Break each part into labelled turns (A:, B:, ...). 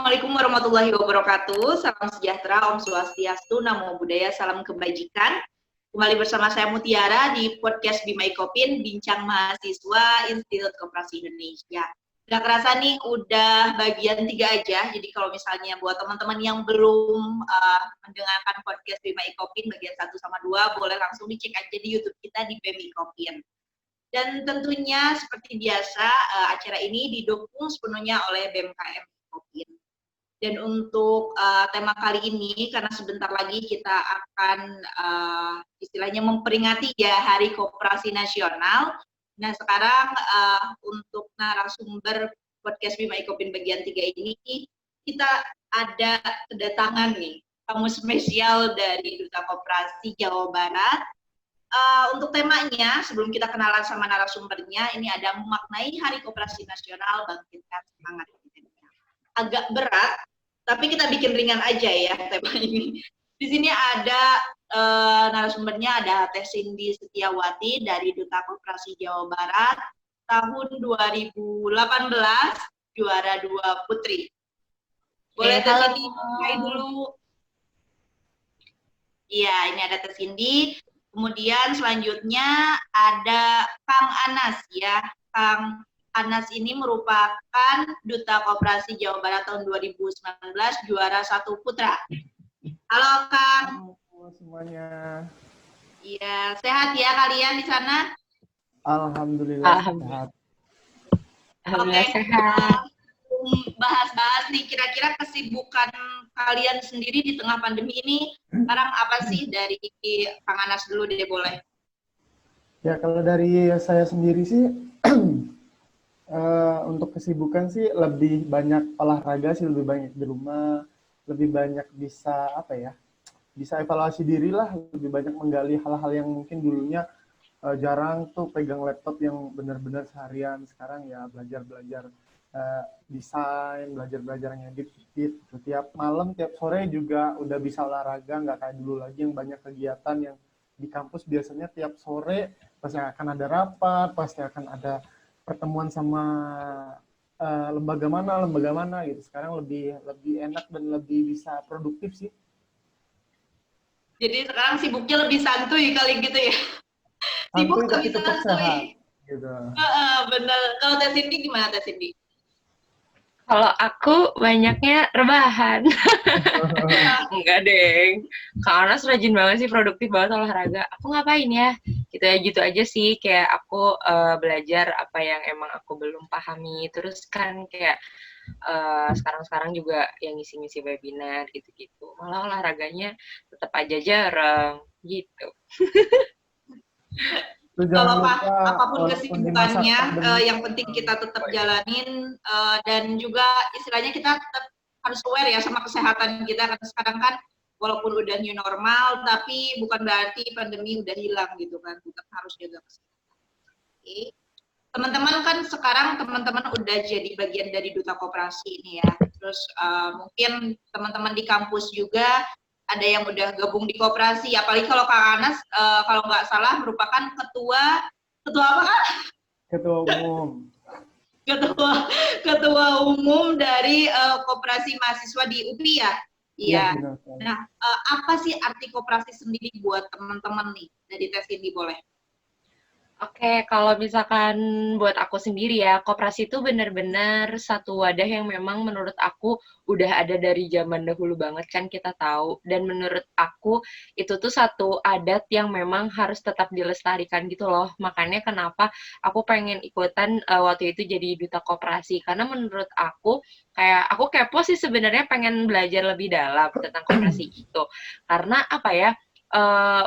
A: Assalamualaikum warahmatullahi wabarakatuh. Salam sejahtera, Om Swastiastu, Namo Buddhaya, salam kebajikan. Kembali bersama saya Mutiara di podcast Bima Ikopin, Bincang Mahasiswa Institut Koperasi Indonesia. Gak kerasa nih, udah bagian 3 aja. Jadi kalau misalnya buat teman-teman yang belum mendengarkan podcast Bima Ikopin bagian 1 sama 2, boleh langsung dicek aja di YouTube kita di Bima Ikopin. Dan tentunya seperti biasa, acara ini didukung sepenuhnya oleh BMKM Ikopin. Dan untuk tema kali ini, karena sebentar lagi kita akan istilahnya memperingati ya Hari Koperasi Nasional. Nah sekarang untuk narasumber podcast Bima Ikopin bagian 3 ini, kita ada kedatangan nih, tamu spesial dari Duta Koperasi Jawa Barat. Untuk temanya, sebelum kita kenalan sama narasumbernya, ini ada memaknai Hari Koperasi Nasional, bangkitkan semangat. Agak berat, tapi kita bikin ringan aja ya tema ini. Di sini ada narasumbernya, ada Teh Cindy Setiawati dari Duta Koperasi Jawa Barat, tahun 2018, juara 2 putri. Boleh Teh Cindy mulai dulu? Iya, ini ada Teh Cindy. Kemudian selanjutnya ada Kang Anas ya. Kang Anas ini merupakan Duta Koperasi Jawa Barat tahun 2019, juara 1 putra. Halo Kang.
B: Halo semuanya.
A: Iya, sehat ya kalian di sana?
B: Alhamdulillah sehat.
A: Oke, sehat. Bahas-bahas nih, kira-kira kesibukan kalian sendiri di tengah pandemi ini sekarang apa sih? Dari Kang Anas dulu deh boleh.
B: Ya kalau dari saya sendiri sih untuk kesibukan sih lebih banyak olahraga sih, lebih banyak di rumah, lebih banyak bisa bisa evaluasi diri lah, lebih banyak menggali hal-hal yang mungkin dulunya jarang tuh pegang laptop yang benar-benar seharian. Sekarang ya belajar desain, belajar ngedit. Tiap malam, tiap sore juga udah bisa olahraga, nggak kayak dulu lagi yang banyak kegiatan yang di kampus biasanya tiap sore pasti akan ada rapat, pasti akan ada pertemuan sama lembaga mana gitu. Sekarang lebih enak dan lebih bisa produktif sih.
A: Jadi sekarang sibuknya lebih santuy kali gitu ya?
B: Sibuk tapi tetap sehat. Gitu.
A: Bener. Kalau Teh Cindy gimana Teh Cindy?
C: Kalau aku banyaknya rebahan. Enggak deng. Kak Anas rajin banget sih, produktif banget olahraga. Aku ngapain ya? Gitu aja sih. Kayak aku belajar apa yang emang aku belum pahami. Terus kan kayak sekarang juga yang ngisi-ngisi webinar gitu-gitu. Malah olahraganya tetap aja jarang gitu.
A: Kalau apapun kesibukannya, yang penting kita tetap jalanin dan juga istilahnya kita tetap harus aware ya sama kesehatan kita, karena sekarang kan walaupun udah new normal tapi bukan berarti pandemi udah hilang gitu kan, tetap harus jaga kesehatan. Oke. Teman-teman kan sekarang teman-teman udah jadi bagian dari Duta Koperasi ini ya, terus mungkin teman-teman di kampus juga ada yang udah gabung di koperasi, apalagi kalau Kak Anas kalau nggak salah merupakan ketua apa Kak? Ketua umum dari koperasi mahasiswa di UPI ya? Iya. Nah, apa sih arti koperasi sendiri buat teman-teman nih? Dari Teh Cindy boleh.
C: Oke, kalau misalkan buat aku sendiri ya, koperasi itu benar-benar satu wadah yang memang menurut aku udah ada dari zaman dahulu banget kan kita tahu. Dan menurut aku itu tuh satu adat yang memang harus tetap dilestarikan gitu loh. Makanya kenapa aku pengen ikutan waktu itu jadi duta koperasi. Karena menurut aku, kayak aku kepo sih sebenarnya pengen belajar lebih dalam tentang koperasi itu. Karena apa ya,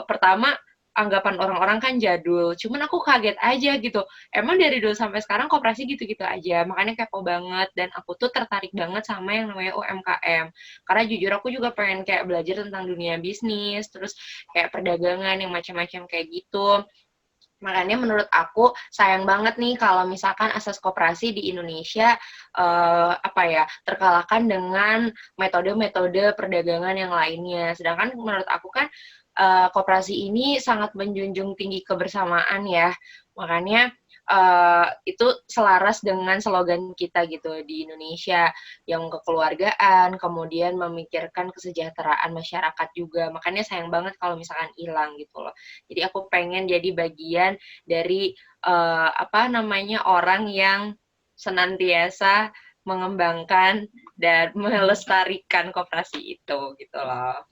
C: pertama, anggapan orang-orang kan jadul, cuman aku kaget aja gitu. Emang dari dulu sampai sekarang koperasi gitu-gitu aja, makanya kepo banget, dan aku tuh tertarik banget sama yang namanya UMKM. Karena jujur aku juga pengen kayak belajar tentang dunia bisnis, terus kayak perdagangan yang macam-macam kayak gitu. Makanya menurut aku sayang banget nih kalau misalkan asas koperasi di Indonesia terkalahkan dengan metode-metode perdagangan yang lainnya. Sedangkan menurut aku kan koperasi ini sangat menjunjung tinggi kebersamaan ya. Makanya itu selaras dengan slogan kita gitu di Indonesia, yang kekeluargaan, kemudian memikirkan kesejahteraan masyarakat juga. Makanya sayang banget kalau misalkan hilang gitu loh. Jadi aku pengen jadi bagian dari orang yang senantiasa mengembangkan dan melestarikan koperasi itu gitu loh.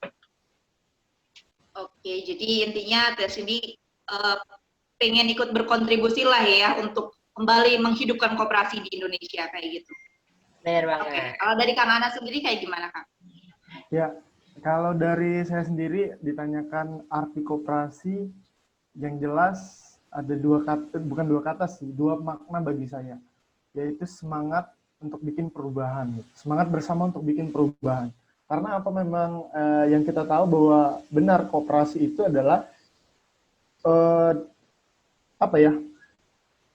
A: Oke, jadi intinya Teh Cindy pengen ikut berkontribusi lah ya untuk kembali menghidupkan koperasi di Indonesia kayak gitu.
C: Benar banget.
A: Oke, kalau dari Kang Ana sendiri kayak gimana, Kang?
B: Ya, kalau dari saya sendiri ditanyakan arti koperasi, yang jelas ada dua kata, bukan dua kata sih, dua makna bagi saya, yaitu semangat untuk bikin perubahan, semangat bersama untuk bikin perubahan. Karena apa, memang yang kita tahu bahwa benar koperasi itu adalah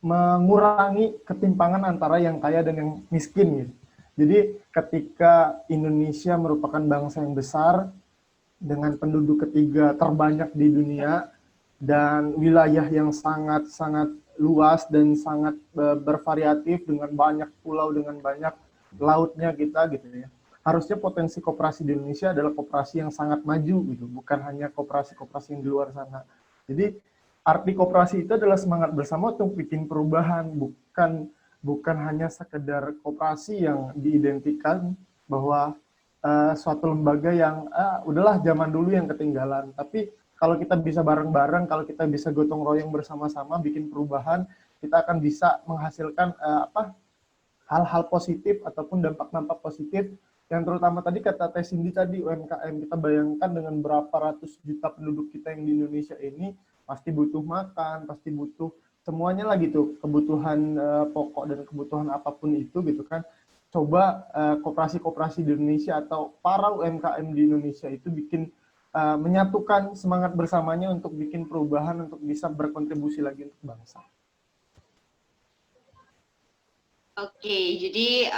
B: mengurangi ketimpangan antara yang kaya dan yang miskin gitu. Jadi ketika Indonesia merupakan bangsa yang besar dengan penduduk ketiga terbanyak di dunia dan wilayah yang sangat-sangat luas dan sangat bervariatif dengan banyak pulau, dengan banyak lautnya kita gitu ya. Harusnya potensi koperasi di Indonesia adalah koperasi yang sangat maju gitu, bukan hanya koperasi-koperasi yang di luar sana. Jadi arti koperasi itu adalah semangat bersama untuk bikin perubahan, bukan hanya sekedar koperasi yang diidentikan bahwa suatu lembaga yang udahlah zaman dulu yang ketinggalan. Tapi kalau kita bisa bareng-bareng, kalau kita bisa gotong royong bersama-sama bikin perubahan, kita akan bisa menghasilkan hal-hal positif ataupun dampak-dampak positif. Yang terutama tadi kata Teh Cindy tadi, UMKM, kita bayangkan dengan berapa ratus juta penduduk kita yang di Indonesia ini pasti butuh makan, pasti butuh semuanya lah gitu, kebutuhan pokok dan kebutuhan apapun itu gitu kan. Coba koperasi-koperasi di Indonesia atau para UMKM di Indonesia itu bikin menyatukan semangat bersamanya untuk bikin perubahan, untuk bisa berkontribusi lagi untuk bangsa.
A: Oke, jadi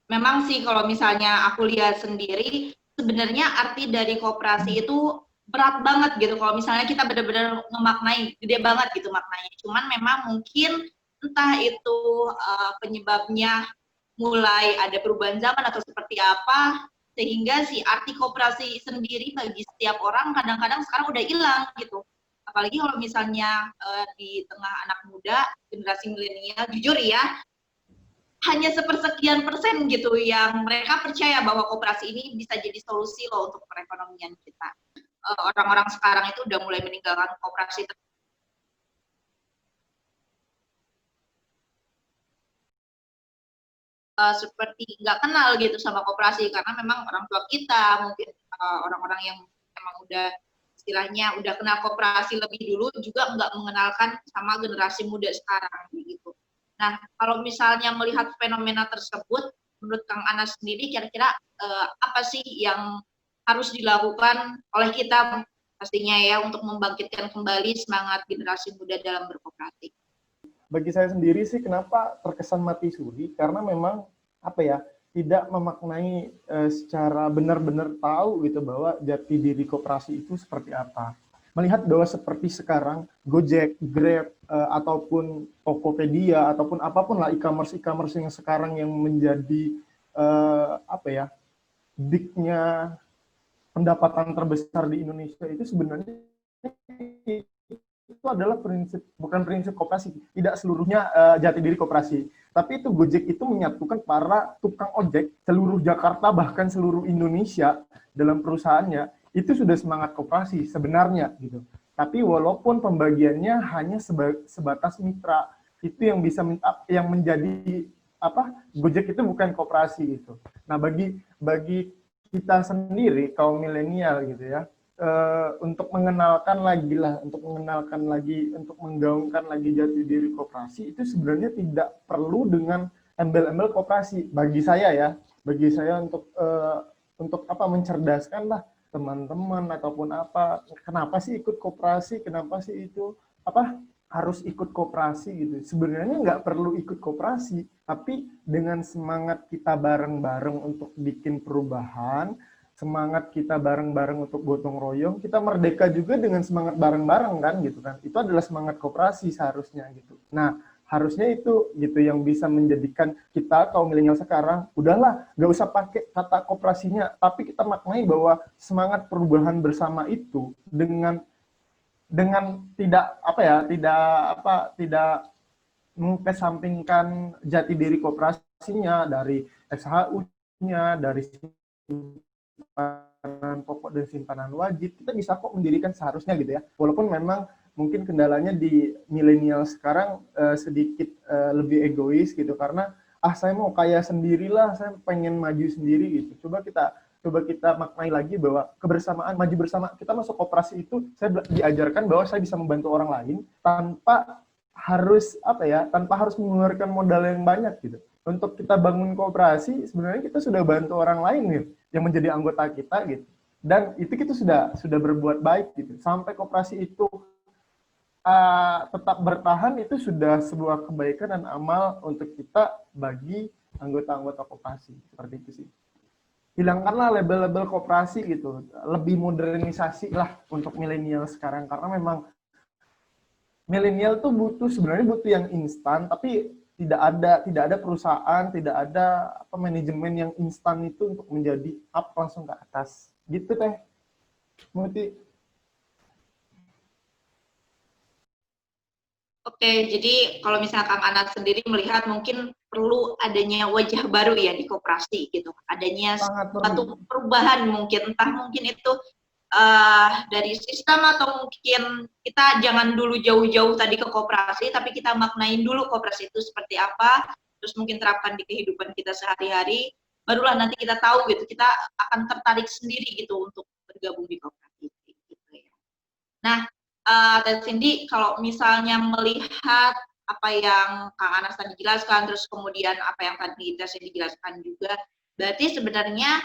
A: memang sih kalau misalnya aku lihat sendiri, sebenarnya arti dari koperasi itu berat banget gitu. Kalau misalnya kita benar-benar ngemaknai, gede banget gitu maknanya. Cuman memang mungkin entah itu penyebabnya mulai ada perubahan zaman atau seperti apa, sehingga si arti koperasi sendiri bagi setiap orang kadang-kadang sekarang udah hilang gitu. Apalagi kalau misalnya di tengah anak muda, generasi milenial, jujur ya, hanya sepersekian persen gitu yang mereka percaya bahwa koperasi ini bisa jadi solusi loh untuk perekonomian kita. Orang-orang sekarang itu udah mulai meninggalkan koperasi seperti nggak kenal gitu sama koperasi, karena memang orang tua kita mungkin orang-orang yang memang udah istilahnya udah kenal koperasi lebih dulu juga nggak mengenalkan sama generasi muda sekarang gitu. Nah, kalau misalnya melihat fenomena tersebut, menurut Kang Ana sendiri kira-kira apa sih yang harus dilakukan oleh kita pastinya ya untuk membangkitkan kembali semangat generasi muda dalam berkoperasi?
B: Bagi saya sendiri sih kenapa terkesan mati suri, karena memang tidak memaknai secara benar-benar tahu gitu bahwa jati diri koperasi itu seperti apa. Melihat bahwa seperti sekarang Gojek, Grab, ataupun Tokopedia ataupun apapun lah e-commerce yang sekarang yang menjadi big-nya pendapatan terbesar di Indonesia itu sebenarnya itu adalah bukan prinsip koperasi, tidak seluruhnya jati diri koperasi. Tapi itu Gojek itu menyatukan para tukang ojek seluruh Jakarta bahkan seluruh Indonesia dalam perusahaannya, itu sudah semangat koperasi sebenarnya gitu. Tapi walaupun pembagiannya hanya sebatas mitra, itu yang bisa yang menjadi Gojek itu bukan koperasi gitu. Nah, bagi kita sendiri kaum milenial gitu ya, untuk mengenalkan lagi, untuk menggaungkan lagi jati diri koperasi itu sebenarnya tidak perlu dengan embel-embel koperasi bagi saya untuk mencerdaskan lah teman-teman ataupun kenapa sih ikut koperasi, kenapa sih itu harus ikut koperasi gitu. Sebenarnya nggak perlu ikut koperasi, tapi dengan semangat kita bareng-bareng untuk bikin perubahan, semangat kita bareng-bareng untuk gotong royong, kita merdeka juga dengan semangat bareng-bareng kan gitu kan. Itu adalah semangat koperasi seharusnya gitu. Nah, harusnya itu gitu yang bisa menjadikan kita kaum milenial sekarang, udahlah nggak usah pakai kata koperasinya, tapi kita maknai bahwa semangat perubahan bersama itu dengan tidak apa ya, tidak mengesampingkan jati diri koperasinya dari SHU-nya, dari simpanan pokok dan simpanan wajib, kita bisa kok mendirikan seharusnya gitu ya. Walaupun memang mungkin kendalanya di milenial sekarang sedikit lebih egois gitu, karena saya mau kaya sendirilah, saya pengen maju sendiri gitu. Coba kita maknai lagi bahwa kebersamaan, maju bersama. Kita masuk koperasi itu saya diajarkan bahwa saya bisa membantu orang lain tanpa harus mengeluarkan modal yang banyak gitu. Untuk kita bangun koperasi, sebenarnya kita sudah bantu orang lain gitu, yang menjadi anggota kita gitu. Dan itu kita sudah berbuat baik gitu. Sampai koperasi itu tetap bertahan, itu sudah sebuah kebaikan dan amal untuk kita bagi anggota-anggota koperasi. Seperti itu sih. Hilangkanlah label-label koperasi gitu. Lebih modernisasi lah untuk milenial sekarang, karena memang milenial tuh sebenarnya butuh yang instan, tapi tidak ada perusahaan, tidak ada manajemen yang instan itu untuk menjadi up langsung ke atas. Gitu Teh Muti.
A: Oke, jadi kalau misalnya Kang Anas sendiri melihat mungkin perlu adanya wajah baru ya di koperasi gitu. Adanya suatu perubahan mungkin, entah mungkin itu dari sistem atau mungkin kita jangan dulu jauh-jauh tadi ke koperasi, tapi kita maknain dulu koperasi itu seperti apa, terus mungkin terapkan di kehidupan kita sehari-hari, barulah nanti kita tahu gitu, kita akan tertarik sendiri gitu untuk bergabung di koperasi gitu ya. Nah, Teh Cindy, kalau misalnya melihat apa yang Kang Anas tadi jelaskan, terus kemudian apa yang tadi Teh Cindy jelaskan juga, berarti sebenarnya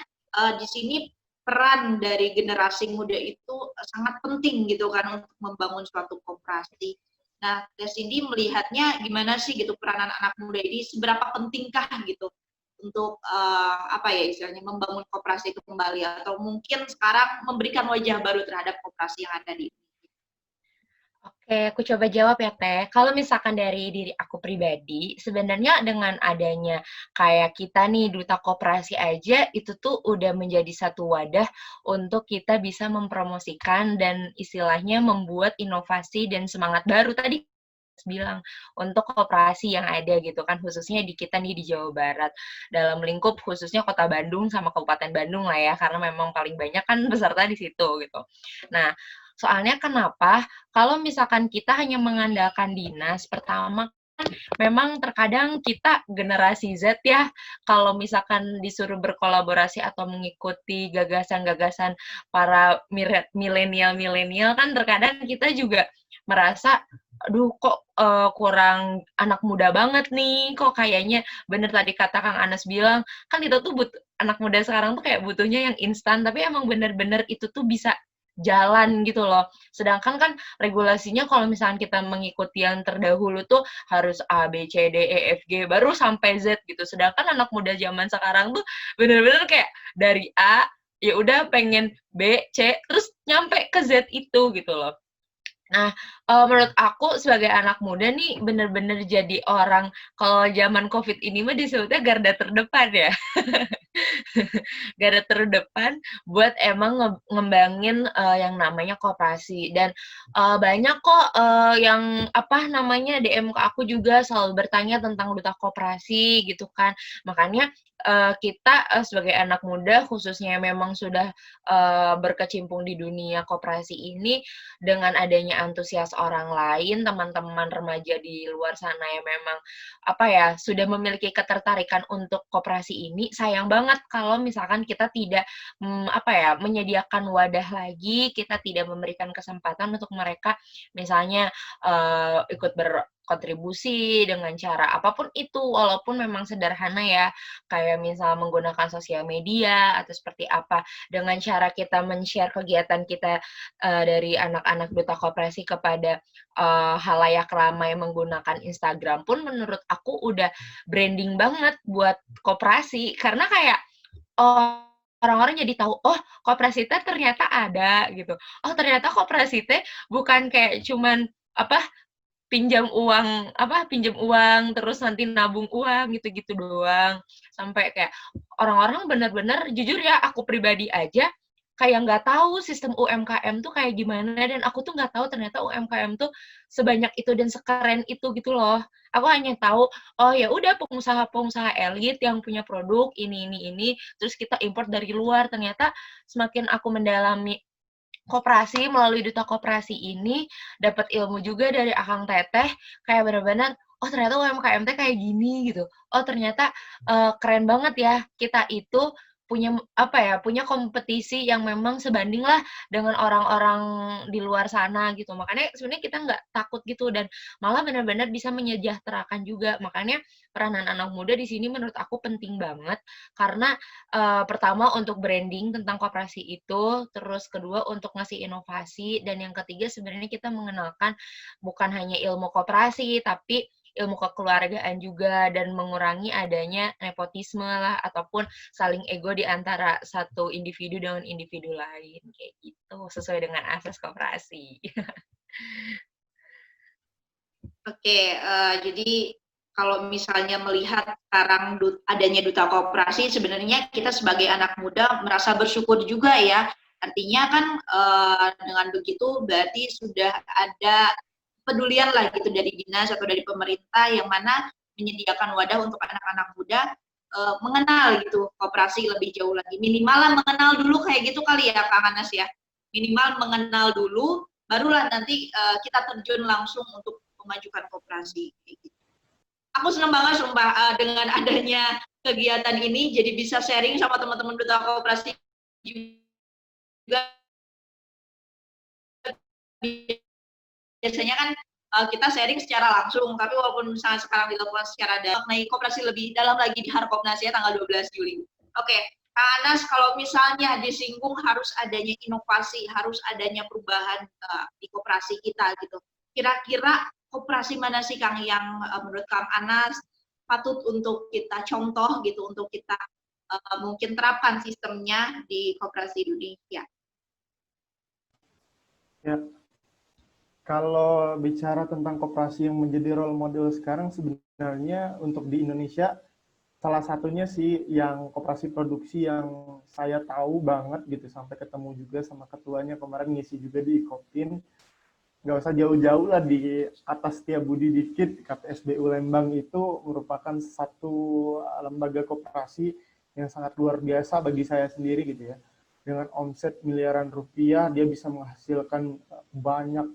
A: di sini peran dari generasi muda itu sangat penting gitu kan untuk membangun suatu koperasi. Nah, Teh Cindy melihatnya gimana sih gitu peranan anak muda ini, seberapa pentingkah gitu untuk apa ya istilahnya membangun koperasi kembali, atau mungkin sekarang memberikan wajah baru terhadap koperasi yang ada di
C: Oke, aku coba jawab ya, Teh. Kalau misalkan dari diri aku pribadi, sebenarnya dengan adanya kayak kita nih, duta koperasi aja, itu tuh udah menjadi satu wadah untuk kita bisa mempromosikan dan istilahnya membuat inovasi dan semangat baru tadi bilang untuk koperasi yang ada gitu kan, khususnya di kita nih di Jawa Barat, dalam lingkup khususnya Kota Bandung sama Kabupaten Bandung lah ya, karena memang paling banyak kan peserta di situ gitu. Nah, soalnya kenapa? Kalau misalkan kita hanya mengandalkan dinas, pertama kan memang terkadang kita generasi Z ya, kalau misalkan disuruh berkolaborasi atau mengikuti gagasan-gagasan para milenial-milenial kan terkadang kita juga merasa aduh kok kurang anak muda banget nih, kok kayaknya bener tadi kata Kang Anas bilang, kan itu tuh anak muda sekarang tuh kayak butuhnya yang instan, tapi emang bener-bener itu tuh bisa jalan gitu loh. Sedangkan kan regulasinya kalau misalkan kita mengikuti yang terdahulu tuh harus A, B, C, D, E, F, G, baru sampai Z gitu. Sedangkan anak muda zaman sekarang tuh bener-bener kayak dari A, ya udah pengen B, C, terus nyampe ke Z itu gitu loh. Nah, menurut aku sebagai anak muda nih bener-bener jadi orang, kalau zaman Covid ini mah disebutnya garda terdepan ya. Garda terdepan buat emang ngembangin yang namanya koperasi. Dan banyak kok yang apa namanya DM ke aku juga selalu bertanya tentang duta koperasi gitu kan. Makanya kita sebagai anak muda khususnya memang sudah berkecimpung di dunia koperasi ini, dengan adanya antusias orang lain, teman-teman remaja di luar sana yang memang apa ya sudah memiliki ketertarikan untuk koperasi ini, sayang banget kalau misalkan kita tidak apa ya menyediakan wadah lagi, kita tidak memberikan kesempatan untuk mereka misalnya ikut berkontribusi dengan cara apapun itu, walaupun memang sederhana ya, kayak misal menggunakan sosial media atau seperti apa, dengan cara kita men-share kegiatan kita dari anak-anak duta koperasi kepada halayak ramai menggunakan Instagram pun menurut aku udah branding banget buat koperasi, karena kayak oh orang-orang jadi tahu, oh koperasi teh ternyata ada gitu. Oh ternyata koperasi teh bukan kayak cuman apa pinjam uang terus nanti nabung uang gitu-gitu doang. Sampai kayak orang-orang bener-bener jujur ya aku pribadi aja kayak nggak tahu sistem UMKM tuh kayak gimana dan aku tuh nggak tahu ternyata UMKM tuh sebanyak itu dan sekeren itu gitu loh. Aku hanya tahu oh ya udah pengusaha-pengusaha elit yang punya produk ini terus kita import dari luar. Ternyata semakin aku mendalami koperasi melalui duta koperasi ini dapat ilmu juga dari Akang Teteh kayak benar-benar oh ternyata UMKM teh kayak gini gitu. Oh ternyata keren banget ya kita itu punya apa ya punya kompetisi yang memang sebanding lah dengan orang-orang di luar sana gitu. Makanya sebenarnya kita nggak takut gitu dan malah benar-benar bisa menyejahterakan juga. Makanya peranan anak muda di sini menurut aku penting banget karena pertama untuk branding tentang koperasi itu, terus kedua untuk ngasih inovasi, dan yang ketiga sebenarnya kita mengenalkan bukan hanya ilmu koperasi, tapi ilmu kekeluargaan juga dan mengurangi adanya nepotisme lah ataupun saling ego di antara satu individu dengan individu lain kayak gitu sesuai dengan asas koperasi.
A: Oke, jadi kalau misalnya melihat sekarang adanya duta koperasi, sebenarnya kita sebagai anak muda merasa bersyukur juga ya. Artinya kan dengan begitu berarti sudah ada pedulian lah gitu dari dinas atau dari pemerintah yang mana menyediakan wadah untuk anak-anak muda mengenal gitu koperasi lebih jauh lagi. Minimal lah mengenal dulu kayak gitu kali ya Kak Anas ya. Minimal mengenal dulu, barulah nanti kita terjun langsung untuk memajukan koperasi. Gitu. Aku senang banget sumpah dengan adanya kegiatan ini, jadi bisa sharing sama teman-teman duta koperasi juga. Biasanya kan kita sharing secara langsung, tapi walaupun misalnya sekarang dilakukan secara dalam, mengenai koperasi lebih dalam lagi di Harkopnas ya tanggal 12 Juli. Oke, Kak Anas, kalau misalnya disinggung harus adanya inovasi, harus adanya perubahan di koperasi kita gitu. Kira-kira koperasi mana sih Kang yang menurut Kang Anas patut untuk kita contoh gitu, untuk kita mungkin terapkan sistemnya di koperasi Indonesia?
B: Ya, kalau bicara tentang koperasi yang menjadi role model sekarang sebenarnya untuk di Indonesia salah satunya sih yang koperasi produksi yang saya tahu banget gitu sampai ketemu juga sama ketuanya kemarin ngisi juga di Kopin. Nggak usah jauh-jauh lah di atas Setiabudi dikit, KPSBU Lembang itu merupakan satu lembaga koperasi yang sangat luar biasa bagi saya sendiri gitu ya. Dengan omset miliaran rupiah, dia bisa menghasilkan banyak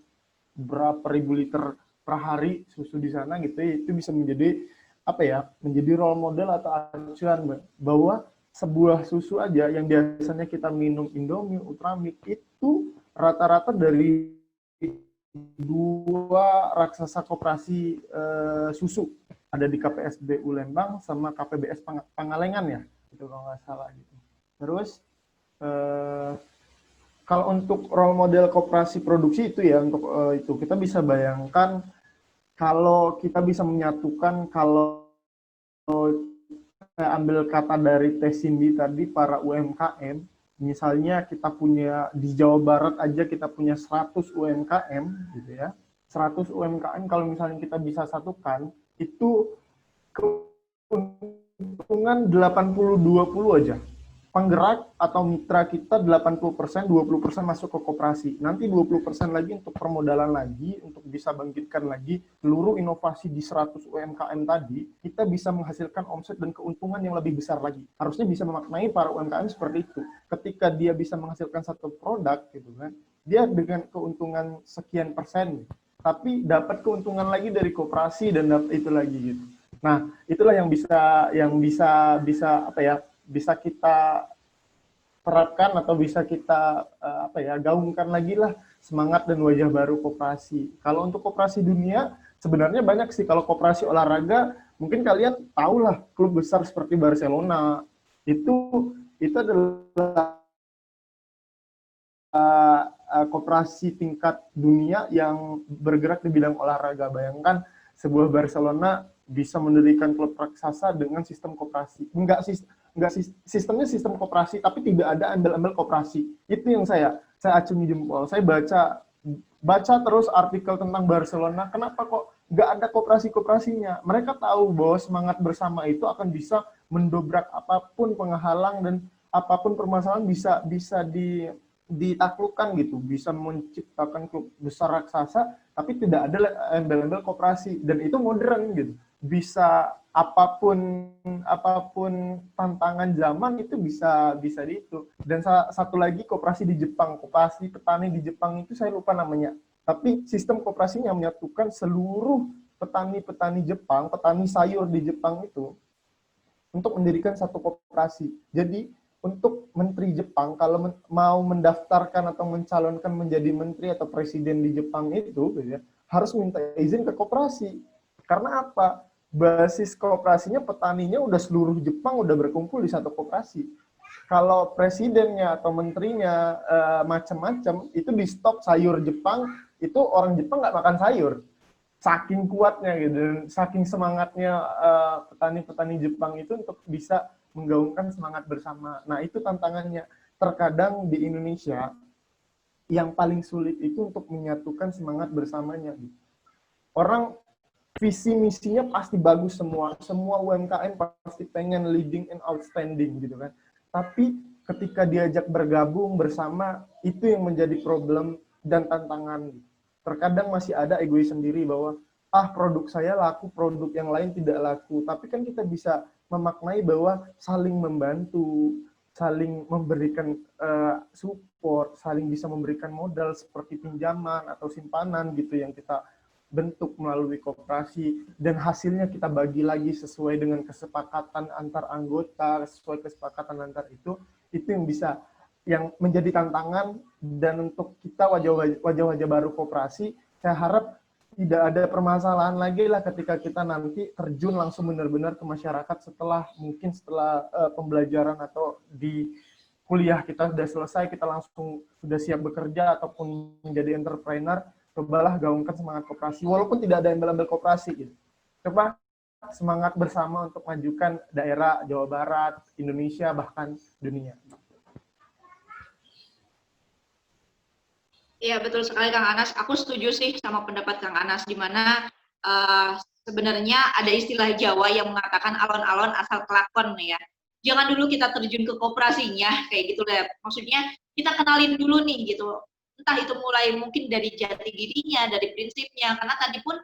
B: berapa ribu liter per hari susu di sana gitu ya, itu bisa menjadi apa ya, menjadi role model atau acuan bahwa sebuah susu aja yang biasanya kita minum Indomie, Ultramilk itu rata-rata dari dua raksasa koperasi susu ada di KPSBU Lembang sama KPBS Pangalengan ya, itu kalau nggak salah gitu. Terus kalau untuk role model koperasi produksi itu ya untuk itu kita bisa bayangkan kalau kita bisa menyatukan kalau saya ambil kata dari Teh Cindy tadi para UMKM, misalnya kita punya di Jawa Barat aja kita punya 100 UMKM gitu ya. 100 UMKM kalau misalnya kita bisa satukan itu keuntungan 80-20 aja. Penggerak atau mitra kita 80%, 20% masuk ke koperasi. Nanti 20% lagi untuk permodalan lagi, untuk bisa bangkitkan lagi seluruh inovasi di 100 UMKM tadi, kita bisa menghasilkan omset dan keuntungan yang lebih besar lagi. Harusnya bisa memaknai para UMKM seperti itu. Ketika dia bisa menghasilkan satu produk, gitu kan, dia dengan keuntungan sekian persen, tapi dapat keuntungan lagi dari koperasi dan dapat itu lagi gitu. Nah, itulah yang bisa apa ya? Bisa kita terapkan atau bisa kita gaungkan lagi lah semangat dan wajah baru koperasi. Kalau untuk koperasi dunia sebenarnya banyak sih. Kalau koperasi olahraga mungkin kalian tahu lah klub besar seperti Barcelona itu adalah koperasi tingkat dunia yang bergerak di bidang olahraga. Bayangkan sebuah Barcelona bisa mendirikan klub raksasa dengan sistem koperasi. sistemnya sistem koperasi, tapi tidak ada embel-embel koperasi. Itu yang saya acungi jempol. Saya baca terus artikel tentang Barcelona, kenapa kok nggak ada koperasi-koperasinya? Mereka tahu bahwa semangat bersama itu akan bisa mendobrak apapun penghalang dan apapun permasalahan bisa ditaklukkan gitu, bisa menciptakan klub besar raksasa, tapi tidak ada embel-embel koperasi, dan itu modern gitu. Bisa apapun tantangan zaman itu bisa di itu. Dan satu lagi koperasi di Jepang, koperasi petani di Jepang itu saya lupa namanya. Tapi sistem koperasinya menyatukan seluruh petani Jepang, petani sayur di Jepang itu untuk mendirikan satu koperasi. Jadi untuk menteri Jepang kalau mau mendaftarkan atau mencalonkan menjadi menteri atau presiden di Jepang itu gitu ya, harus minta izin ke koperasi. Karena apa? Basis kooperasinya, petaninya udah seluruh Jepang udah berkumpul di satu koperasi. Kalau presidennya atau menterinya macam-macam, itu di stop sayur Jepang, itu orang Jepang nggak makan sayur. Saking kuatnya gitu, dan saking semangatnya petani-petani Jepang itu untuk bisa menggaungkan semangat bersama. Nah, itu tantangannya. Terkadang di Indonesia, yang paling sulit itu untuk menyatukan semangat bersamanya. Orang visi misinya pasti bagus semua UMKM pasti pengen leading and outstanding gitu kan, tapi ketika diajak bergabung bersama, itu yang menjadi problem dan tantangan. Terkadang masih ada egois sendiri bahwa produk saya laku, produk yang lain tidak laku, tapi kan kita bisa memaknai bahwa saling membantu, saling memberikan support, saling bisa memberikan modal seperti pinjaman atau simpanan gitu yang kita bentuk melalui koperasi, dan hasilnya kita bagi lagi sesuai dengan kesepakatan antar anggota, sesuai kesepakatan antar itu yang bisa, yang menjadi tantangan. Dan untuk kita wajah-wajah baru koperasi, saya harap tidak ada permasalahan lagi lah ketika kita nanti terjun langsung benar-benar ke masyarakat setelah pembelajaran atau di kuliah kita sudah selesai, kita langsung sudah siap bekerja ataupun menjadi entrepreneur. Cobalah gaungkan semangat koperasi, walaupun tidak ada embel-embel koperasi gitu. Coba semangat bersama untuk majukan daerah Jawa Barat, Indonesia, bahkan dunia.
A: Iya, betul sekali Kang Anas. Aku setuju sih sama pendapat Kang Anas, di mana sebenarnya ada istilah Jawa yang mengatakan alon-alon asal kelakon nih ya. Jangan dulu kita terjun ke koperasinya, kayak gitu deh. Maksudnya kita kenalin dulu nih gitu. Entah itu mulai mungkin dari jati dirinya, dari prinsipnya, karena tadi pun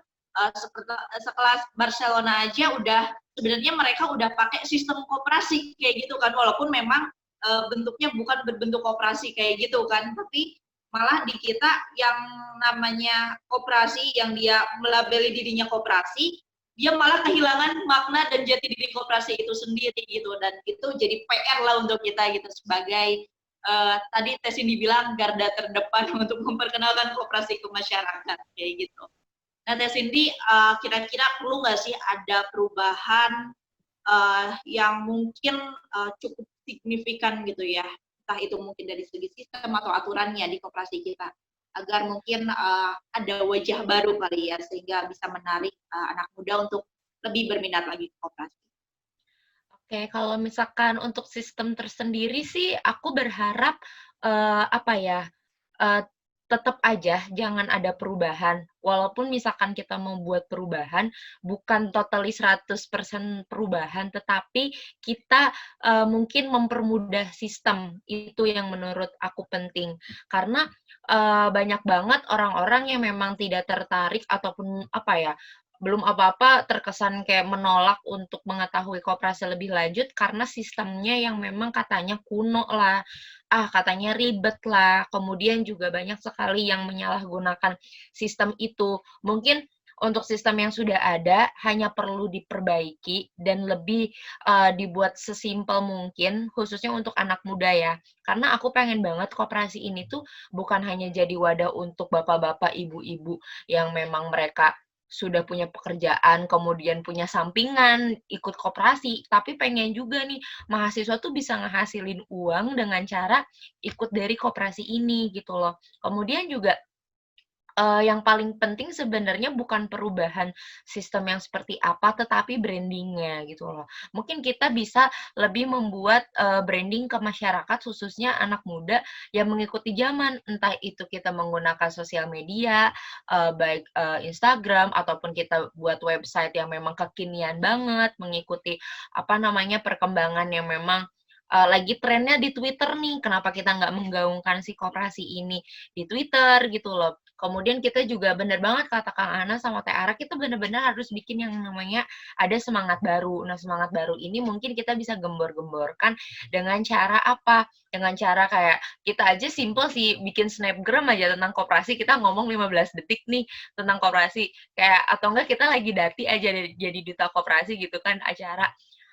A: sekelas Barcelona aja udah, sebenarnya mereka udah pakai sistem koperasi kayak gitu kan, walaupun memang bentuknya bukan berbentuk koperasi kayak gitu kan, tapi malah di kita yang namanya koperasi, yang dia melabeli dirinya koperasi, dia malah kehilangan makna dan jati diri koperasi itu sendiri gitu, dan itu jadi PR lah untuk kita gitu sebagai tadi Teh Cindy bilang garda terdepan untuk memperkenalkan koperasi ke masyarakat kayak gitu. Nah Teh Cindy, kira-kira perlu nggak sih ada perubahan yang mungkin cukup signifikan gitu ya, entah itu mungkin dari segi sistem atau aturannya di koperasi kita, agar mungkin ada wajah baru kali ya, sehingga bisa menarik anak muda untuk lebih berminat lagi ke koperasi.
C: Oke, kalau misalkan untuk sistem tersendiri sih, aku berharap tetap aja jangan ada perubahan. Walaupun misalkan kita membuat perubahan, bukan totally 100% perubahan, tetapi kita mungkin mempermudah sistem. Itu yang menurut aku penting. Karena banyak banget orang-orang yang memang tidak tertarik ataupun belum apa-apa terkesan kayak menolak untuk mengetahui koperasi lebih lanjut karena sistemnya yang memang katanya kuno lah, katanya ribet lah, kemudian juga banyak sekali yang menyalahgunakan sistem itu. Mungkin untuk sistem yang sudah ada hanya perlu diperbaiki dan lebih dibuat sesimpel mungkin, khususnya untuk anak muda ya. Karena aku pengen banget koperasi ini tuh bukan hanya jadi wadah untuk bapak-bapak, ibu-ibu yang memang mereka sudah punya pekerjaan, kemudian punya sampingan, ikut koperasi, tapi pengen juga nih mahasiswa tuh bisa ngehasilin uang dengan cara ikut dari koperasi ini gitu loh. Kemudian juga yang paling penting sebenarnya bukan perubahan sistem yang seperti apa, tetapi brandingnya gitu loh. Mungkin kita bisa lebih membuat branding ke masyarakat, khususnya anak muda yang mengikuti zaman, entah itu kita menggunakan sosial media, baik Instagram, ataupun kita buat website yang memang kekinian banget, mengikuti apa namanya perkembangan yang memang lagi trennya di Twitter nih, kenapa kita nggak menggaungkan si koperasi ini di Twitter gitu loh. Kemudian kita juga bener banget kata Kang Ana sama Teh Ara, kita bener-bener harus bikin yang namanya ada semangat baru. Nah, semangat baru ini mungkin kita bisa gembor-gemborkan dengan cara apa? Dengan cara kayak kita aja simple sih, bikin snapgram aja tentang koperasi, kita ngomong 15 detik nih tentang koperasi. Kayak, atau enggak kita lagi dati aja jadi duta koperasi gitu kan acara.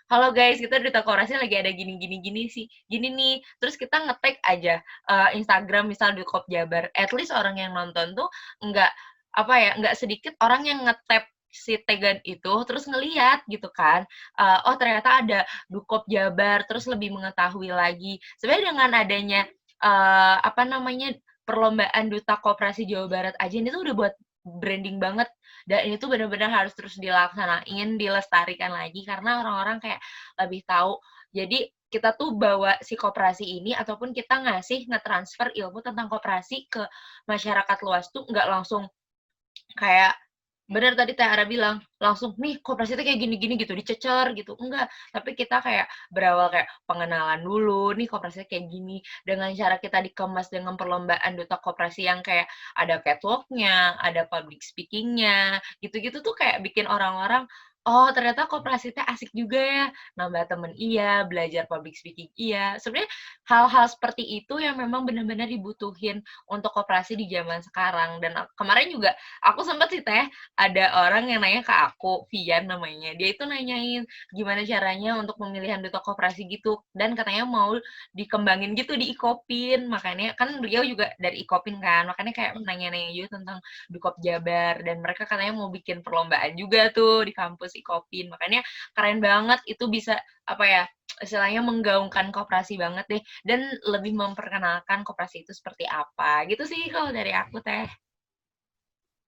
C: Halo guys, kita duta koperasi lagi ada gini sih, gini nih. Terus kita nge-tag aja Instagram misal Dukop Jabar. At least orang yang nonton tuh nggak apa ya, nggak sedikit orang yang nge-tap si tagan itu terus ngeliat gitu kan. Oh ternyata ada Dukop Jabar, terus lebih mengetahui lagi. Sebenarnya dengan adanya apa namanya perlombaan duta koperasi Jawa Barat aja ini tuh udah buat branding banget, dan ini tuh benar-benar harus terus dilaksanain, dilestarikan lagi karena orang-orang kayak lebih tahu. Jadi kita tuh bawa si koperasi ini ataupun kita nge-transfer ilmu tentang koperasi ke masyarakat luas tuh nggak langsung kayak bener tadi Teh Ara bilang, langsung nih koperasi itu kayak gini-gini gitu, dicecer gitu. Enggak, tapi kita kayak berawal kayak pengenalan dulu, nih koperasi kayak gini. Dengan cara kita dikemas dengan perlombaan duta koperasi yang kayak ada catwalk-nya, ada public speaking-nya, gitu-gitu tuh kayak bikin orang-orang, oh ternyata koperasi itu asik juga ya, nambah temen iya, belajar public speaking iya. Sebenarnya hal-hal seperti itu yang memang benar-benar dibutuhin untuk koperasi di zaman sekarang. Dan kemarin juga aku sempet sih Teh, ada orang yang nanya ke aku, Vian namanya. Dia itu nanyain gimana caranya untuk pemilihan duta koperasi gitu. Dan katanya mau dikembangin gitu di Ikopin. Makanya kan beliau juga dari Ikopin kan. Makanya kayak nanya-nanya juga tentang Dukop Jabar. Dan mereka katanya mau bikin perlombaan juga tuh di kampus Ikopin. Makanya keren banget itu bisa apa ya istilahnya menggaungkan koperasi banget deh. Dan lebih memperkenalkan koperasi itu seperti apa. Gitu sih kalau dari aku Teh.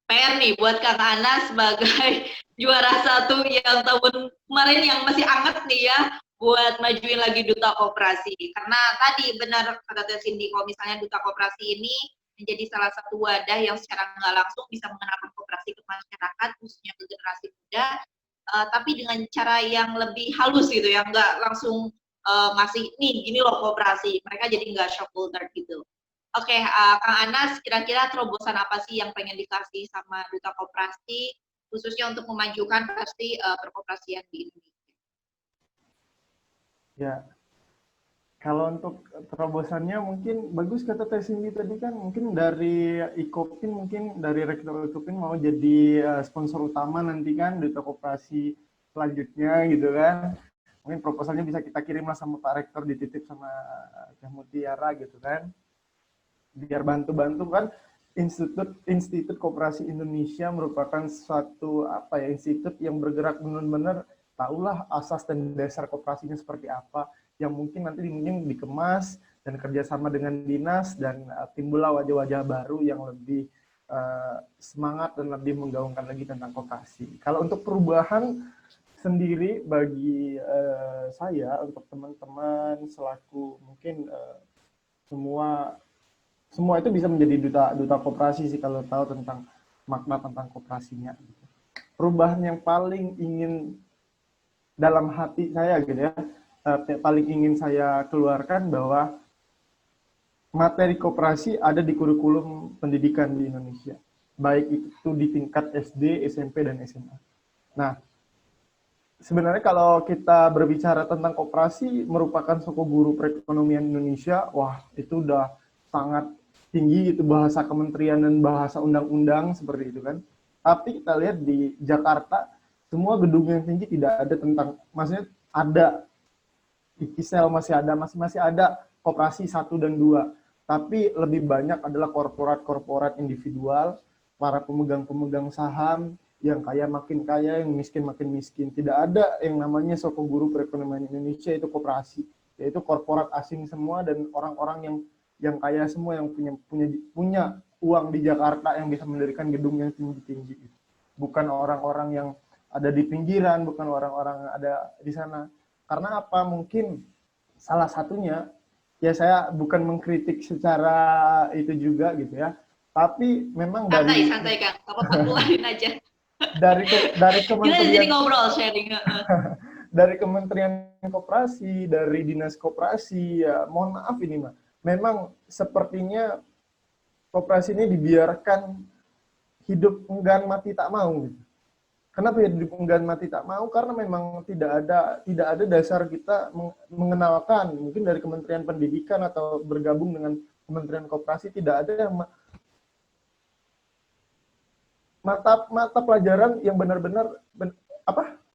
A: PR nih buat Kang Ana sebagai juara 1 yang tahun kemarin yang masih anget nih ya buat majuin lagi duta koperasi. Karena tadi benar kata Teh Cindy, kalau misalnya duta koperasi ini menjadi salah satu wadah yang secara nggak langsung bisa mengenalkan koperasi ke masyarakat, khususnya ke generasi muda, tapi dengan cara yang lebih halus gitu ya, nggak langsung ngasih nih gini loh koperasi. Mereka jadi nggak shock culture gitu. Oke, Kang Anas, kira-kira terobosan apa sih yang pengen dikasih sama duta koperasi, khususnya untuk memajukan pasti perkoperasian di Indonesia?
B: Ya, kalau untuk terobosannya mungkin bagus kata Teh Cindy tadi kan, mungkin dari Ikopin, mungkin dari Rektor Ikopin mau jadi sponsor utama nanti kan duta koperasi selanjutnya gitu kan. Mungkin proposalnya bisa kita kirim lah sama Pak Rektor, dititip sama Teh Mutiara gitu kan. Biar bantu-bantu kan. Institut Koperasi Indonesia merupakan suatu apa ya, institut yang bergerak benar-benar tahulah asas dan dasar koperasinya seperti apa, yang mungkin nanti mungkin dikemas dan kerjasama dengan dinas, dan timbullah wajah-wajah baru yang lebih semangat dan lebih menggaungkan lagi tentang koperasi. Kalau untuk perubahan sendiri bagi saya, untuk teman-teman selaku mungkin semua itu bisa menjadi duta koperasi sih kalau tahu tentang makna tentang koperasinya. Perubahan yang paling ingin dalam hati saya gitu ya, paling ingin saya keluarkan bahwa materi koperasi ada di kurikulum pendidikan di Indonesia, baik itu di tingkat SD, SMP, dan SMA. Nah, sebenarnya kalau kita berbicara tentang koperasi merupakan soko guru perekonomian Indonesia, wah itu udah sangat tinggi, itu bahasa kementerian dan bahasa undang-undang seperti itu kan. Tapi kita lihat di Jakarta, semua gedung yang tinggi tidak ada tentang, maksudnya ada IKISEL, masih ada koperasi 1 dan 2, tapi lebih banyak adalah korporat individual, para pemegang saham, yang kaya makin kaya, yang miskin makin miskin. Tidak ada yang namanya soko guru perekonomian Indonesia itu koperasi, yaitu korporat asing semua dan orang-orang yang kaya semua, yang punya uang di Jakarta yang bisa mendirikan gedung yang tinggi-tinggi. Bukan orang-orang yang ada di pinggiran, bukan orang-orang yang ada di sana. Karena apa? Mungkin salah satunya, ya saya bukan mengkritik secara itu juga gitu ya, tapi memang
A: Santai Kang, apa keluarin aja.
B: dari
A: Kita jadi
B: kementerian
A: ngobrol sharing.
B: dari Kementerian Koperasi, dari Dinas Koperasi, ya mohon maaf ini mah, memang sepertinya koperasi ini dibiarkan hidup enggan mati tak mau. Gitu. Kenapa hidup enggan mati tak mau? Karena memang tidak ada dasar kita mengenalkan, mungkin dari Kementerian Pendidikan atau bergabung dengan Kementerian Koperasi tidak ada yang mata pelajaran yang benar-benar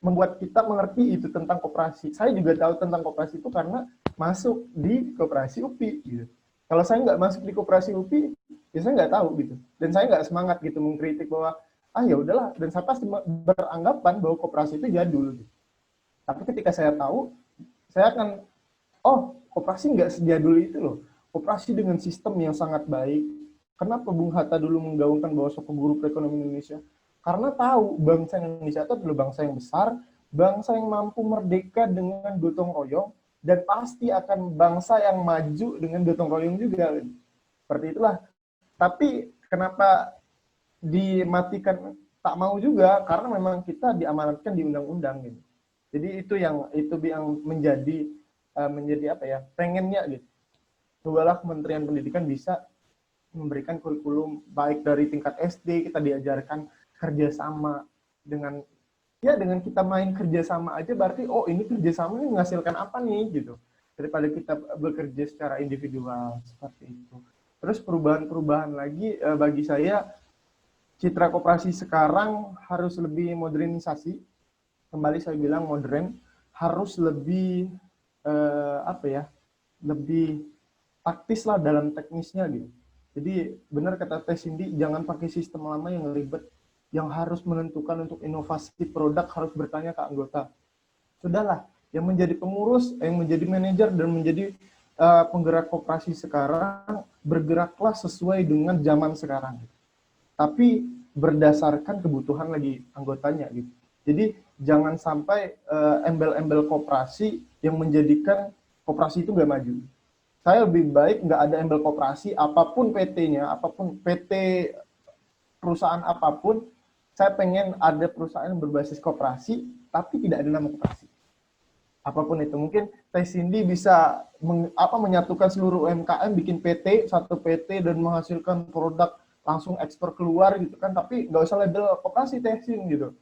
B: membuat kita mengerti itu tentang koperasi. Saya juga tahu tentang koperasi itu karena masuk di koperasi UPI. Gitu. Kalau saya nggak masuk di koperasi UPI, ya saya nggak tahu gitu. Dan saya nggak semangat gitu mengkritik bahwa ya udahlah. Dan saya pasti beranggapan bahwa koperasi itu jadul. Gitu. Tapi ketika saya tahu, saya akan koperasi nggak sejadul itu loh. Koperasi dengan sistem yang sangat baik. Kenapa Bung Hatta dulu menggaungkan bahwa Soko Guru Perekonomian Indonesia? Karena tahu bangsa Indonesia itu adalah bangsa yang besar, bangsa yang mampu merdeka dengan gotong royong, dan pasti akan bangsa yang maju dengan gotong royong juga. Seperti itulah. Tapi kenapa dimatikan tak mau juga? Karena memang kita diamanatkan di undang-undang. Gitu. Jadi itu yang menjadi apa ya? Pengennya gitu. Cobalah Kementerian Pendidikan bisa memberikan kurikulum baik dari tingkat SD, kita diajarkan kerjasama dengan kita main kerjasama aja berarti ini kerjasama ini menghasilkan apa nih gitu daripada kita bekerja secara individual seperti itu. Terus perubahan lagi bagi saya citra koperasi sekarang harus lebih modernisasi, kembali saya bilang modern, harus lebih lebih taktis lah dalam teknisnya gitu. Jadi benar kata Teh Cindy, jangan pakai sistem lama yang ribet, yang harus menentukan untuk inovasi produk harus bertanya ke anggota. Sudahlah, yang menjadi pengurus, yang menjadi manajer dan menjadi penggerak koperasi sekarang, bergeraklah sesuai dengan zaman sekarang. Tapi berdasarkan kebutuhan lagi anggotanya gitu. Jadi jangan sampai embel-embel koperasi yang menjadikan koperasi itu nggak maju. Saya lebih baik nggak ada embel koperasi, apapun PT-nya, apapun PT perusahaan apapun, saya pengen ada perusahaan yang berbasis koperasi, tapi tidak ada nama koperasi. Apapun itu, mungkin Teh Cindy bisa menyatukan seluruh UMKM, bikin PT, satu PT, dan menghasilkan produk langsung ekspor keluar gitu kan, tapi nggak usah label koperasi Teh Cindy gitu.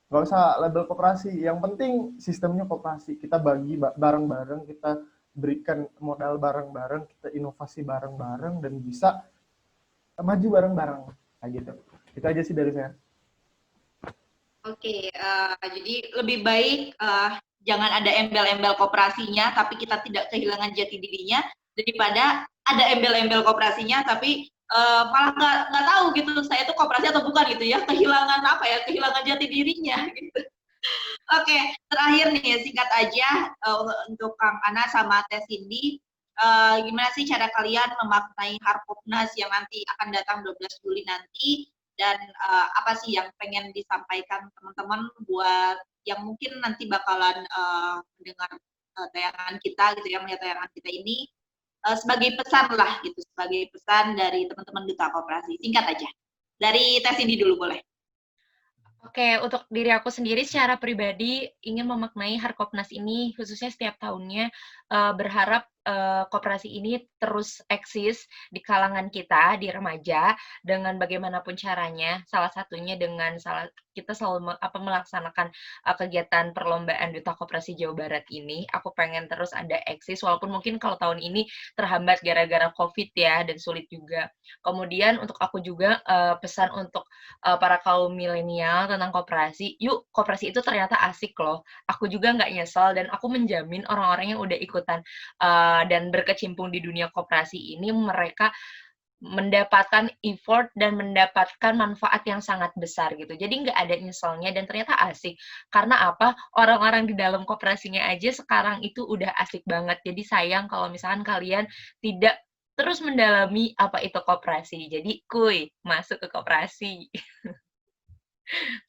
B: Nggak usah label koperasi, yang penting sistemnya koperasi. Kita bagi bareng-bareng, kita berikan modal bareng-bareng, kita inovasi bareng-bareng, dan bisa maju bareng-bareng. Nah gitu. Itu aja sih dari saya.
A: Oke, jadi lebih baik jangan ada embel-embel koperasinya, tapi kita tidak kehilangan jati dirinya, daripada ada embel-embel koperasinya, tapi malah nggak tahu gitu, saya itu koperasi atau bukan gitu ya, kehilangan jati dirinya gitu. Oke, terakhir nih singkat aja untuk Kang Ana sama Teh Cindy, gimana sih cara kalian memaknai Harkopnas yang nanti akan datang 12 Juli nanti, dan apa sih yang pengen disampaikan teman-teman buat yang mungkin nanti bakalan mendengar tayangan kita gitu ya, melihat tayangan kita ini, sebagai pesan lah gitu, sebagai pesan dari teman-teman Duta Koperasi. Singkat aja. Dari Teh Cindy dulu boleh.
C: Oke, untuk diri aku sendiri secara pribadi ingin memaknai Harkopnas ini, khususnya setiap tahunnya, berharap koperasi ini terus eksis di kalangan kita, di remaja, dengan bagaimanapun caranya. Salah satunya dengan kita selalu melaksanakan kegiatan perlombaan Duta Koperasi Jawa Barat ini. Aku pengen terus ada eksis, walaupun mungkin kalau tahun ini terhambat gara-gara COVID ya, dan sulit juga. Kemudian untuk aku juga pesan untuk para kaum milenial tentang koperasi, yuk koperasi itu ternyata asik loh. Aku juga nggak nyesel, dan aku menjamin orang-orang yang udah ikutan dan berkecimpung di dunia koperasi ini, mereka mendapatkan effort dan mendapatkan manfaat yang sangat besar gitu. Jadi nggak ada nyeselnya dan ternyata asik. Karena apa? Orang-orang di dalam koperasinya aja sekarang itu udah asik banget. Jadi sayang kalau misalkan kalian tidak terus mendalami apa itu koperasi. Jadi, kuy, masuk ke koperasi.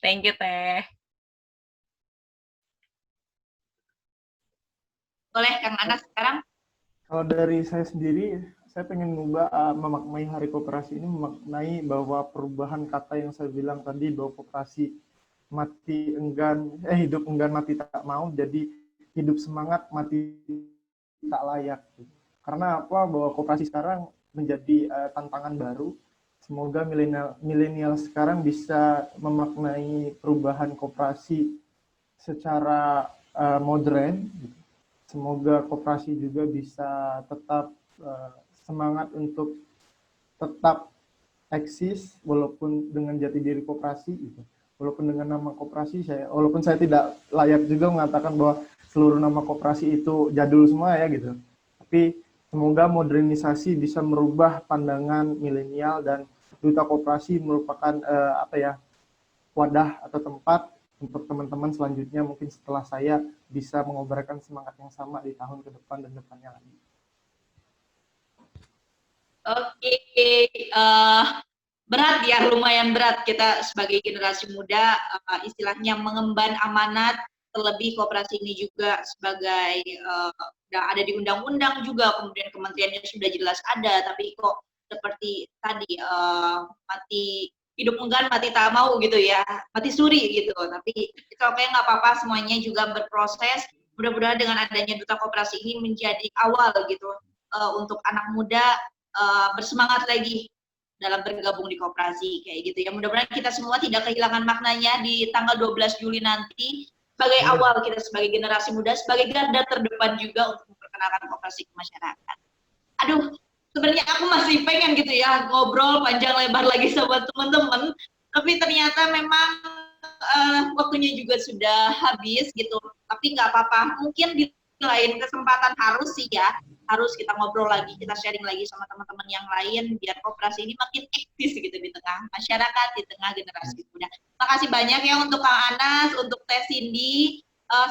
C: Thank you, Teh.
A: Boleh Kang Anas sekarang?
B: Kalau dari saya sendiri, saya pengen memaknai hari koperasi ini, memaknai bahwa perubahan kata yang saya bilang tadi, bahwa koperasi hidup enggan mati tak mau, jadi hidup semangat mati tak layak. Karena apa? Bahwa koperasi sekarang menjadi tantangan baru. Semoga milenial sekarang bisa memaknai perubahan koperasi secara modern. Semoga koperasi juga bisa tetap semangat untuk tetap eksis walaupun dengan jati diri koperasi gitu. Walaupun dengan nama koperasi walaupun saya tidak layak juga mengatakan bahwa seluruh nama koperasi itu jadul semua ya gitu. Tapi semoga modernisasi bisa merubah pandangan milenial dan duta koperasi merupakan wadah atau tempat untuk teman-teman selanjutnya mungkin setelah saya bisa mengobarkan semangat yang sama di tahun ke depan dan depannya lagi.
A: Oke, berat ya, lumayan berat kita sebagai generasi muda, istilahnya mengemban amanat, terlebih koperasi ini juga sebagai ada di undang-undang juga, kemudian kementeriannya sudah jelas ada, tapi kok seperti tadi mati hidup enggan mati tak mau gitu ya, mati suri gitu. Tapi itu oke, nggak apa-apa, semuanya juga berproses. Mudah-mudahan dengan adanya duta koperasi ini menjadi awal gitu untuk anak muda bersemangat lagi dalam bergabung di koperasi kayak gitu ya. Mudah-mudahan kita semua tidak kehilangan maknanya di tanggal 12 Juli nanti sebagai awal kita sebagai generasi muda, sebagai garda terdepan juga untuk memperkenalkan koperasi ke masyarakat. Aduh, sebenarnya aku masih pengen gitu ya ngobrol panjang lebar lagi sama teman-teman, tapi ternyata memang waktunya juga sudah habis gitu. Tapi nggak apa-apa, mungkin di lain kesempatan harus sih ya, harus kita ngobrol lagi, kita sharing lagi sama teman-teman yang lain biar koperasi ini makin eksis gitu di tengah masyarakat, di tengah generasi muda. Makasih banyak ya untuk Kang Anas, untuk Teh Cindy,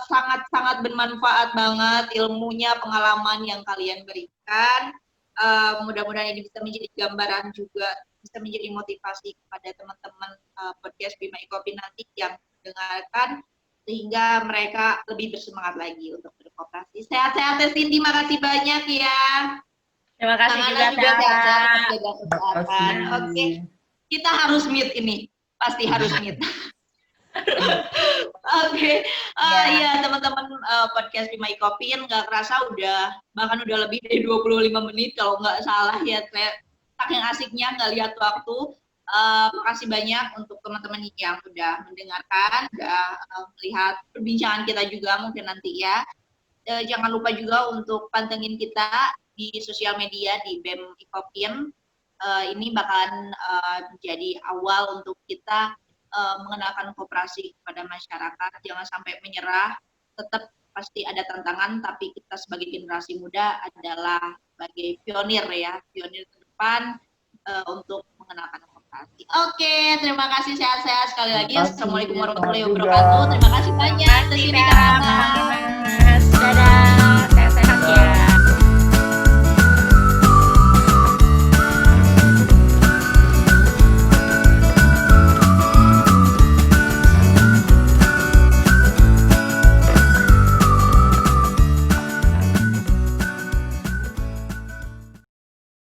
A: sangat-sangat bermanfaat banget ilmunya, pengalaman yang kalian berikan. Mudah-mudahan ini bisa menjadi gambaran juga, bisa menjadi motivasi kepada teman-teman podcast Bima Ikopi nanti yang mendengarkan, sehingga mereka lebih bersemangat lagi untuk berkoperasi. Sehat-sehat Teh Cindy, makasih banyak ya.
C: Terima kasih juga,
A: sehat-sehat, jaga kesehatan. Oke, kita harus meet ini, pasti harus meet. Oke, ya teman-teman podcast Bima Ikopin, nggak kerasa bahkan udah lebih dari 25 menit kalau nggak salah ya, saking asiknya nggak lihat waktu. Makasih banyak untuk teman-teman yang sudah mendengarkan, sudah melihat perbincangan kita juga mungkin nanti ya. Jangan lupa juga untuk pantengin kita di sosial media di BEM Ikopin. Ini bakalan menjadi awal untuk kita mengenalkan koperasi kepada masyarakat. Jangan sampai menyerah, tetap pasti ada tantangan, tapi kita sebagai generasi muda adalah sebagai pionir ya, pionir ke depan untuk mengenalkan koperasi. Oke, terima kasih, sehat-sehat sekali lagi. Assalamualaikum warahmatullahi wabarakatuh. Terima kasih banyak.
C: Terima kasih,